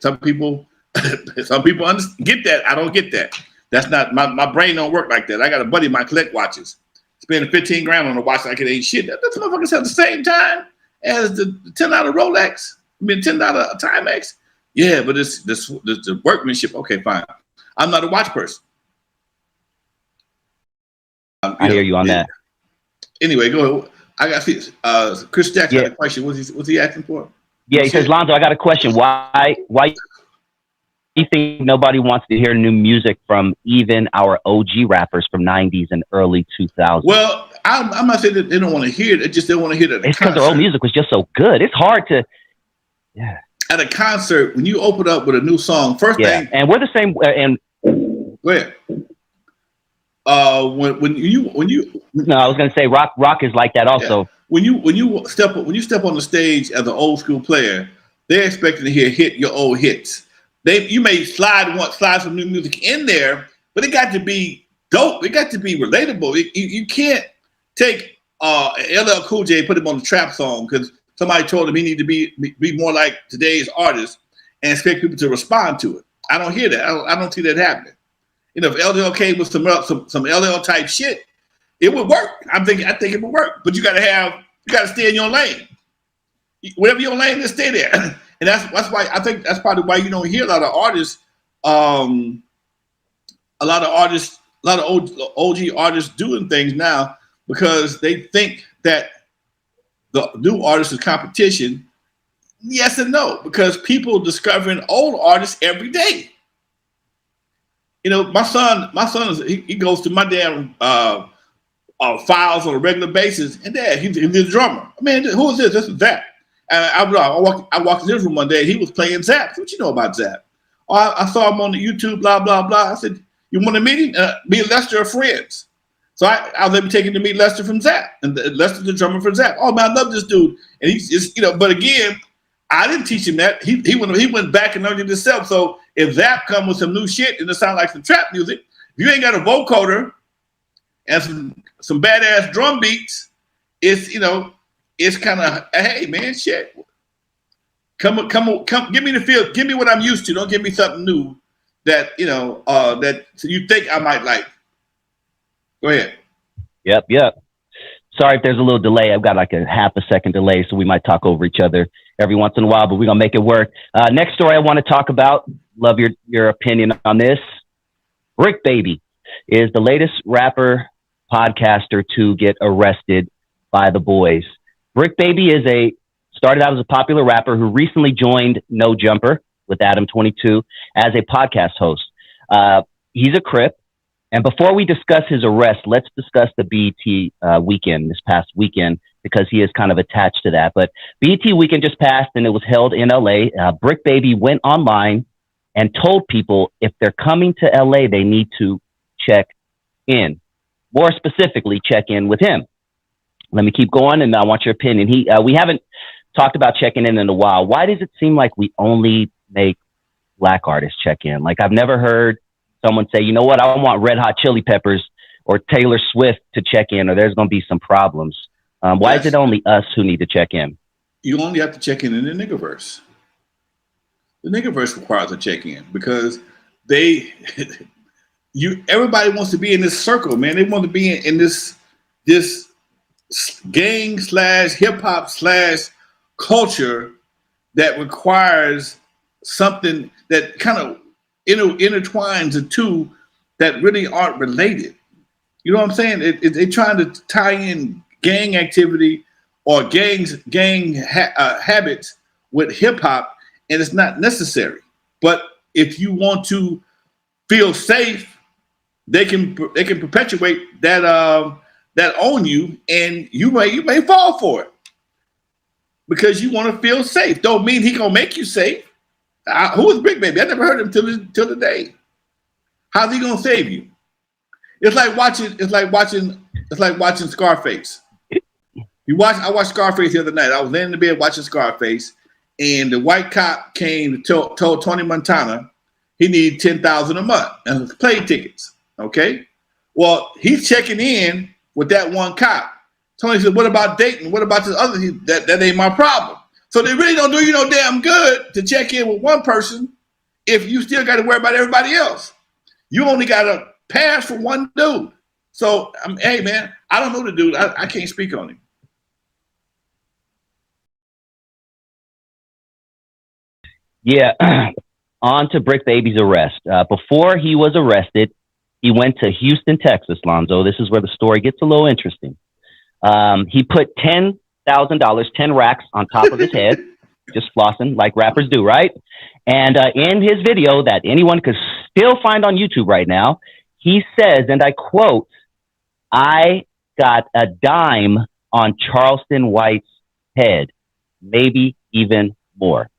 some people get that. I don't get that. That's not my brain don't work like that. I got a buddy of mine collect watches. Spending 15 grand on a watch like it ain't shit. That motherfuckers at the same time as the $10 Rolex. I mean $10 Timex. Yeah, but it's the workmanship. Okay, fine. I'm not a watch person. I hear you on that. Anyway, go ahead. I got Chris Jackson had a question. What's he asking for? Yeah, he says, Lonzo, I got a question. Why do you think nobody wants to hear new music from even our OG rappers from 90s and early 2000s? Well, I'm not saying that they don't want to hear it. They just don't want to hear it. It's because their old music was just so good. It's hard to, yeah. At a concert, when you open up with a new song, first thing. And we're the same. And go ahead. When you. No, I was gonna say rock is like that also. Yeah. When you step on the stage as an old school player, they're expecting to hear your old hits. You may slide some new music in there, but it got to be dope. It got to be relatable. You can't take LL Cool J and put him on the trap song because somebody told him he needed to be more like today's artist and expect people to respond to it. I don't hear that. I don't see that happening. You know, if LL was some LL type shit, it would work. I think it would work. But you gotta stay in your lane. Whatever your lane is, stay there. And that's why I think that's probably why you don't hear a lot of artists, a lot of OG artists doing things now because they think that the new artist is competition. Yes and no, because people discovering old artists every day. You know, my son he goes to my damn files on a regular basis, and Dad, he's a drummer. Man, who is this? This is Zap. And I walked in his room one day. He was playing Zap. What you know about Zap? I saw him on the YouTube. Blah blah blah. I said, "You want to meet him? Me and Lester are friends." So I was able to take him to meet Lester from Zap, and Lester's the drummer for Zap. Oh man, I love this dude. And he's just, but again, I didn't teach him that. He went back and learned it himself. So if Zap come with some new shit and it sound like some trap music, if you ain't got a vocoder and some badass drum beats, it's kind of, hey man, shit. Come, give me the feel. Give me what I'm used to. Don't give me something new that that you think I might like. Go ahead. Yep. Sorry if there's a little delay. I've got like a half a second delay, so we might talk over each other every once in a while, but we're gonna make it work. Next story I want to talk about. Love your opinion on this. BRICC Baby is the latest rapper podcaster to get arrested by the boys. BRICC Baby started out as a popular rapper who recently joined No Jumper with Adam 22 as a podcast host. He's a Crip. And before we discuss his arrest, let's discuss the BET weekend this past weekend, because he is kind of attached to that. But BET weekend just passed and it was held in LA. BRICC Baby went online and told people if they're coming to LA, they need to check in. More specifically, check in with him. Let me keep going, and I want your opinion. We haven't talked about checking in a while. Why does it seem like we only make Black artists check in? Like, I've never heard someone say, you know what, I want Red Hot Chili Peppers or Taylor Swift to check in, or there's going to be some problems. Why is it only us who need to check in? You only have to check in the niggaverse. The niggaverse requires a check in because everybody wants to be in this circle, man. They want to be in this gang / hip hop / culture that requires something that kind of intertwines the two that really aren't related. You know what I'm saying? They're trying to tie in gang activity or gang habits with hip hop, and it's not necessary. But if you want to feel safe, they can perpetuate that on you, and you may fall for it because you want to feel safe. Don't mean he gonna make you safe. Who is BRICC Baby? I never heard him till today. How's he gonna save you? It's like watching Scarface. I watched Scarface the other night. I was laying in the bed watching Scarface, and the white cop came and told Tony Montana he needed $10,000 a month and plane tickets. Okay, well, he's checking in with that one cop. Tony said, "What about Dayton? What about this other? That ain't my problem." So they really don't do you no damn good to check in with one person if you still got to worry about everybody else. You only got to pass for one dude. So, hey, man, I don't know the dude. I can't speak on him. Yeah. On to BRICC Baby's arrest. Before he was arrested, he went to Houston, Texas, Lonzo. This is where the story gets a little interesting. He put $10,000, 10 racks on top of his head, just flossing like rappers do, right? And in his video that anyone could still find on YouTube right now, he says, and I quote, "I got a dime on Charleston White's head, maybe even more."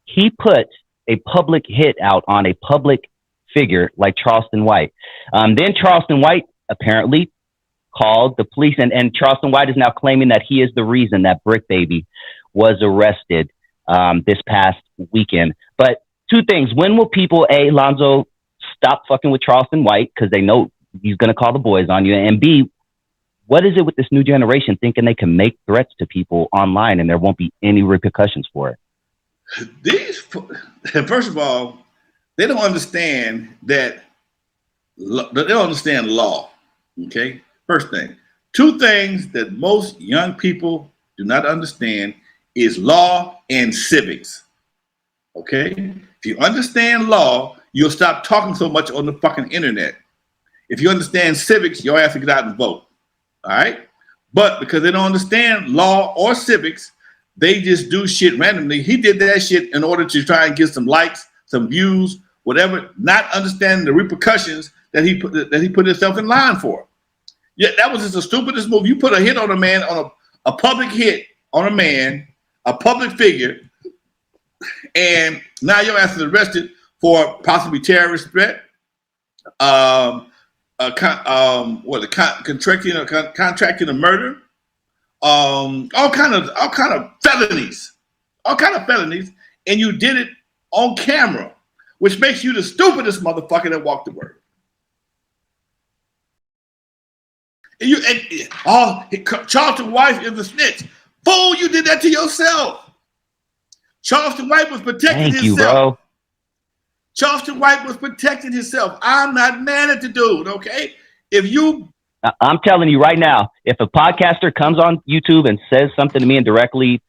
He put a public hit out on a public figure like Charleston White. Then Charleston White apparently called the police, and Charleston White is now claiming that he is the reason that BRICC Baby was arrested this past weekend. But two things: when will people, A, Lonzo, stop fucking with Charleston White because they know he's going to call the boys on you, and B, what is it with this new generation thinking they can make threats to people online and there won't be any repercussions for it? First of all, they don't understand that. They don't understand law. Okay, first thing. Two things that most young people do not understand is law and civics. Okay, if you understand law, you'll stop talking so much on the fucking internet. If you understand civics, you'll have to get out and vote. All right, but because they don't understand law or civics, they just do shit randomly. He did that shit in order to try and get some likes, some views, whatever, not understanding the repercussions that he put himself in line for. Yeah, that was just the stupidest move. You put a hit on a man, on a public hit on a man, a public figure, and now your ass is arrested for possibly terrorist threat, contracting a murder, all kind of felonies, and you did it on camera, which makes you the stupidest motherfucker that walked the word. Charleston White is a snitch. Fool, you did that to yourself. Charleston White was protecting himself. Thank you, bro. Charleston White was protecting himself. I'm not mad at the dude, okay? I'm telling you right now, if a podcaster comes on YouTube and says something to me and directly,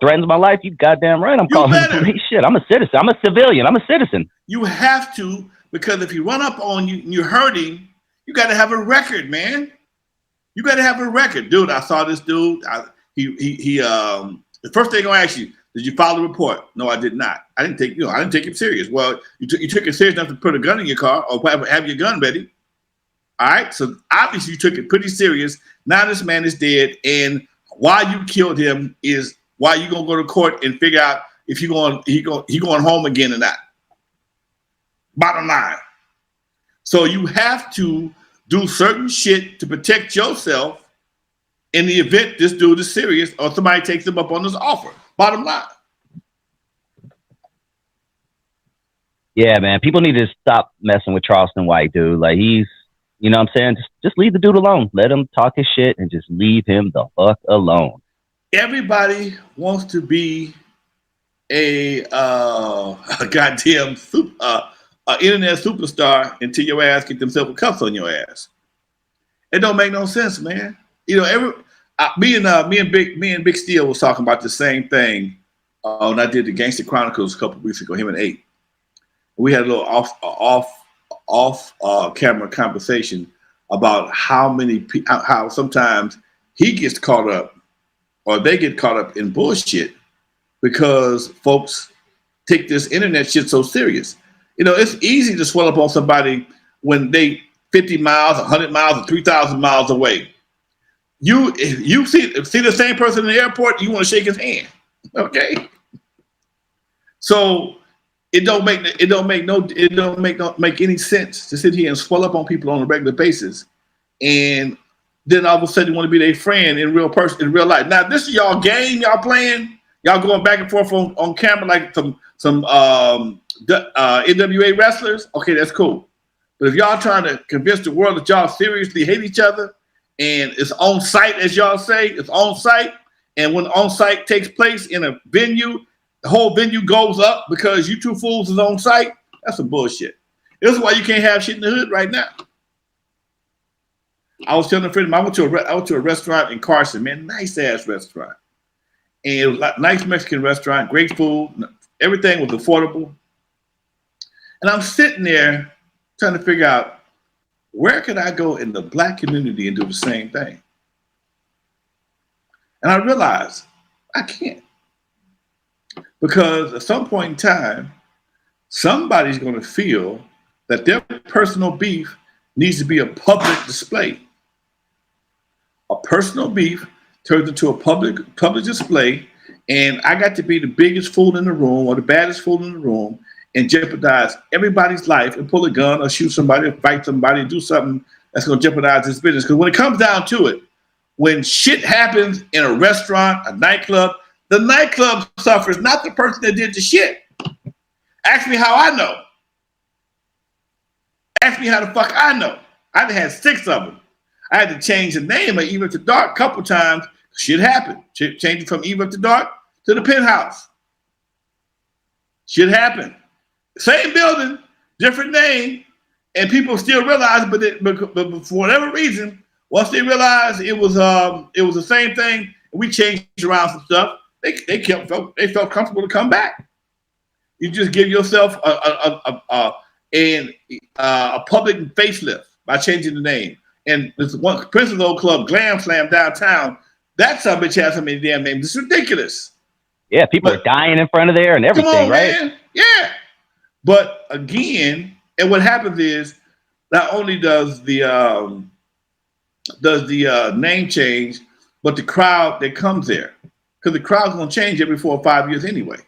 threatens my life, you goddamn right I'm calling the police. Shit, I'm a citizen. I'm a civilian. I'm a citizen. You have to, because if he run up on you and you're hurting, you got to have a record, man. You got to have a record. Dude, I saw this dude. The first thing I'm going to ask you, did you file a report? No, I did not. I didn't take it serious. Well, you took it serious enough to put a gun in your car or have your gun ready. All right. So obviously you took it pretty serious. Now this man is dead. And why you killed him is why you going to go to court and figure out if he going home again or not. Bottom line. So you have to do certain shit to protect yourself in the event this dude is serious or somebody takes him up on this offer. Bottom line. Yeah, man. People need to stop messing with Charleston White, dude. Like, he's, you know what I'm saying? Just leave the dude alone. Let him talk his shit and just leave him the fuck alone. Everybody wants to be a goddamn internet superstar until your ass get themselves with cuffs on your ass. It don't make no sense, man. Me and Big Steel was talking about the same thing when I did the Gangster Chronicles a couple of weeks ago. Him and 8, we had a little off camera conversation about how sometimes he gets caught up or they get caught up in bullshit because folks take this internet shit so serious. It's easy to swell up on somebody when they 50 miles, 100 miles, or 3,000 miles away. You see the same person in the airport, you want to shake his hand, okay? So it don't make any sense to sit here and swell up on people on a regular basis, and then all of a sudden you want to be their friend in real life. Now this is y'all game y'all playing, y'all going back and forth on camera like some N.W.A. wrestlers. Okay, that's cool. But if y'all trying to convince the world that y'all seriously hate each other, and it's on site, as y'all say, it's on site, And when on-site takes place in a venue, the whole venue goes up because you two fools is on site. That's some bullshit. This is why you can't have shit in the hood right now. I was telling a friend, I went to a restaurant in Carson, man, nice ass restaurant. And it was a nice Mexican restaurant, great food, everything was affordable. And I'm sitting there trying to figure out where could I go in the black community and do the same thing? And I realized I can't. Because at some point in time, somebody's going to feel that their personal beef needs to be a public display. A personal beef turns into a public display, and I got to be the biggest fool in the room or the baddest fool in the room and jeopardize everybody's life and pull a gun or shoot somebody or fight somebody and do something that's going to jeopardize this business. Because when it comes down to it, when shit happens in a restaurant, a nightclub, the nightclub suffers, not the person that did the shit. Ask me how I know. Ask me how the fuck I know. I've had 6 of them. I had to change the name of Eve After Dark a couple times. Shit happened. Change it from Eve After Dark to the Penthouse. Shit happened. Same building, different name, and people still realize, but for whatever reason, once they realized it was the same thing, and we changed around some stuff, they felt comfortable to come back. You just give yourself a public facelift by changing the name. And this one Prince's old club, Glam Slam downtown, that son bitch has so many damn names. It's ridiculous. Yeah, people are dying in front of there and everything, come on, right? Man. Yeah. But again, and what happens is not only does the name change, but the crowd that comes there, because the crowd's gonna change every 4 or 5 years anyway.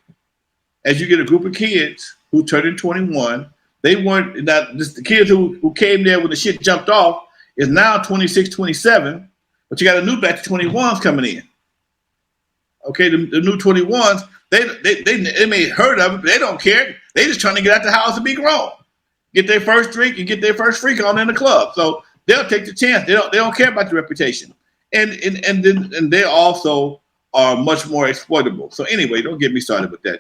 As you get a group of kids who turned 21, they weren't not just the kids who came there when the shit jumped off is now 26, 27, but you got a new batch of 21s coming in. Okay, the new 21s, they may have heard of it, but they don't care. They just trying to get out the house and be grown, get their first drink and get their first freak on in the club. So they'll take the chance. They don't care about the reputation, and they also are much more exploitable. So anyway, don't get me started with that.